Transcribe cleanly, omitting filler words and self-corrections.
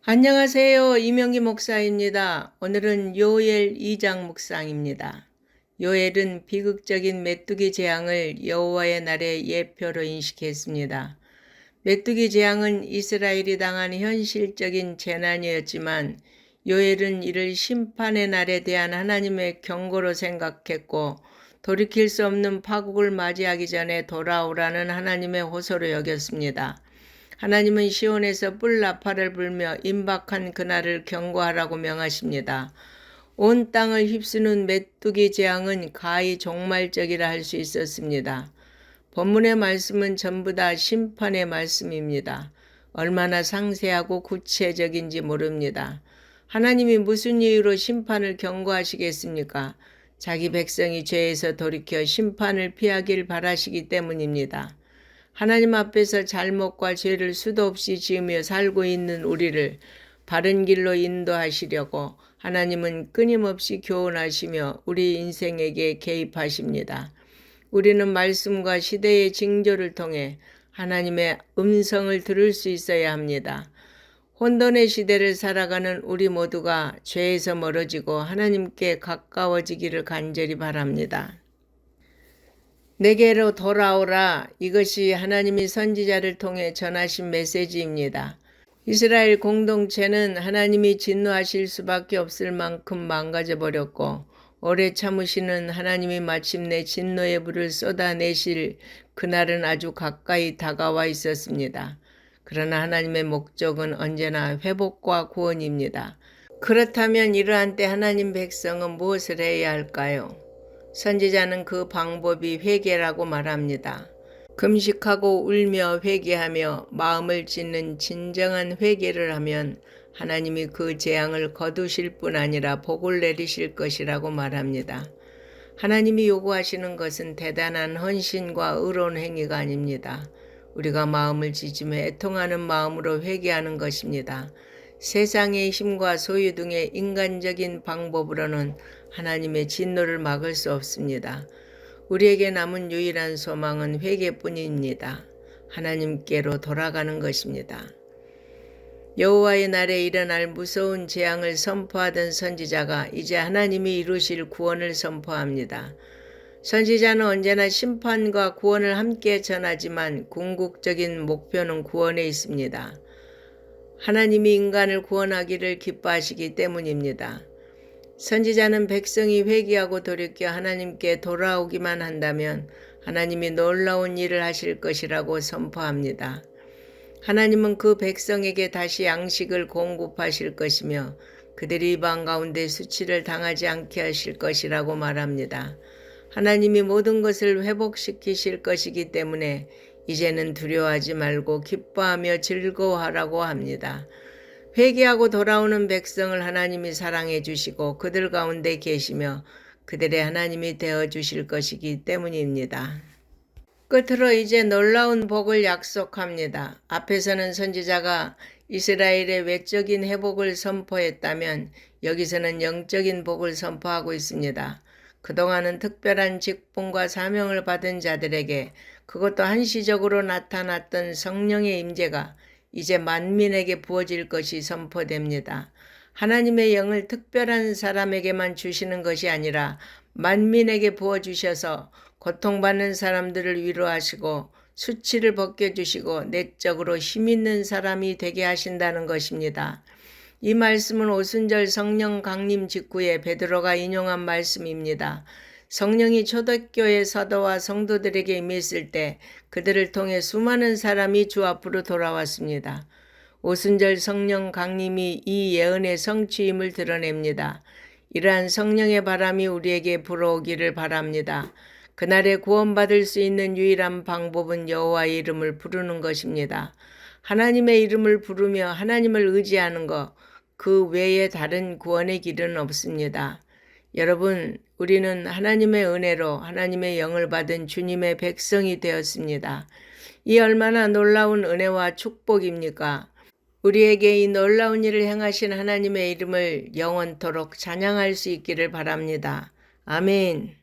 안녕하세요. 이명기 목사입니다. 오늘은 요엘 2장 묵상입니다. 요엘은 비극적인 메뚜기 재앙을 여호와의 날의 예표로 인식했습니다. 메뚜기 재앙은 이스라엘이 당한 현실적인 재난이었지만 요엘은 이를 심판의 날에 대한 하나님의 경고로 생각했고 돌이킬 수 없는 파국을 맞이하기 전에 돌아오라는 하나님의 호소로 여겼습니다. 하나님은 시온에서 뿔 나팔을 불며 임박한 그날을 경고하라고 명하십니다. 온 땅을 휩쓰는 메뚜기 재앙은 가히 종말적이라 할 수 있었습니다. 본문의 말씀은 전부 다 심판의 말씀입니다. 얼마나 상세하고 구체적인지 모릅니다. 하나님이 무슨 이유로 심판을 경고하시겠습니까? 자기 백성이 죄에서 돌이켜 심판을 피하길 바라시기 때문입니다. 하나님 앞에서 잘못과 죄를 수도 없이 지으며 살고 있는 우리를 바른 길로 인도하시려고 하나님은 끊임없이 교훈하시며 우리 인생에게 개입하십니다. 우리는 말씀과 시대의 징조를 통해 하나님의 음성을 들을 수 있어야 합니다. 혼돈의 시대를 살아가는 우리 모두가 죄에서 멀어지고 하나님께 가까워지기를 간절히 바랍니다. 내게로 돌아오라. 이것이 하나님이 선지자를 통해 전하신 메시지입니다. 이스라엘 공동체는 하나님이 진노하실 수밖에 없을 만큼 망가져 버렸고 오래 참으시는 하나님이 마침내 진노의 불을 쏟아내실 그날은 아주 가까이 다가와 있었습니다. 그러나 하나님의 목적은 언제나 회복과 구원입니다. 그렇다면 이러한 때 하나님 백성은 무엇을 해야 할까요? 선지자는 그 방법이 회개라고 말합니다. 금식하고 울며 회개하며 마음을 짓는 진정한 회개를 하면 하나님이 그 재앙을 거두실 뿐 아니라 복을 내리실 것이라고 말합니다. 하나님이 요구하시는 것은 대단한 헌신과 의로운 행위가 아닙니다. 우리가 마음을 지지며 애통하는 마음으로 회개하는 것입니다. 세상의 힘과 소유 등의 인간적인 방법으로는 하나님의 진노를 막을 수 없습니다. 우리에게 남은 유일한 소망은 회개뿐입니다. 하나님께로 돌아가는 것입니다. 여호와의 날에 일어날 무서운 재앙을 선포하던 선지자가 이제 하나님이 이루실 구원을 선포합니다. 선지자는 언제나 심판과 구원을 함께 전하지만 궁극적인 목표는 구원에 있습니다. 하나님이 인간을 구원하기를 기뻐하시기 때문입니다. 선지자는 백성이 회개하고 돌이켜 하나님께 돌아오기만 한다면 하나님이 놀라운 일을 하실 것이라고 선포합니다. 하나님은 그 백성에게 다시 양식을 공급하실 것이며 그들이 이방 가운데 수치를 당하지 않게 하실 것이라고 말합니다. 하나님이 모든 것을 회복시키실 것이기 때문에 이제는 두려워하지 말고 기뻐하며 즐거워하라고 합니다. 회개하고 돌아오는 백성을 하나님이 사랑해 주시고 그들 가운데 계시며 그들의 하나님이 되어 주실 것이기 때문입니다. 끝으로 이제 놀라운 복을 약속합니다. 앞에서는 선지자가 이스라엘의 외적인 회복을 선포했다면 여기서는 영적인 복을 선포하고 있습니다. 그동안은 특별한 직분과 사명을 받은 자들에게 그것도 한시적으로 나타났던 성령의 임재가 이제 만민에게 부어질 것이 선포됩니다. 하나님의 영을 특별한 사람에게만 주시는 것이 아니라 만민에게 부어주셔서 고통받는 사람들을 위로하시고 수치를 벗겨주시고 내적으로 힘있는 사람이 되게 하신다는 것입니다. 이 말씀은 오순절 성령 강림 직후에 베드로가 인용한 말씀입니다. 성령이 초대교회 사도와 성도들에게 임했을 때 그들을 통해 수많은 사람이 주 앞으로 돌아왔습니다. 오순절 성령 강림이 이 예언의 성취임을 드러냅니다. 이러한 성령의 바람이 우리에게 불어오기를 바랍니다. 그날에 구원받을 수 있는 유일한 방법은 여호와의 이름을 부르는 것입니다. 하나님의 이름을 부르며 하나님을 의지하는 것, 그 외에 다른 구원의 길은 없습니다. 여러분, 우리는 하나님의 은혜로 하나님의 영을 받은 주님의 백성이 되었습니다. 이 얼마나 놀라운 은혜와 축복입니까? 우리에게 이 놀라운 일을 행하신 하나님의 이름을 영원토록 찬양할 수 있기를 바랍니다. 아멘.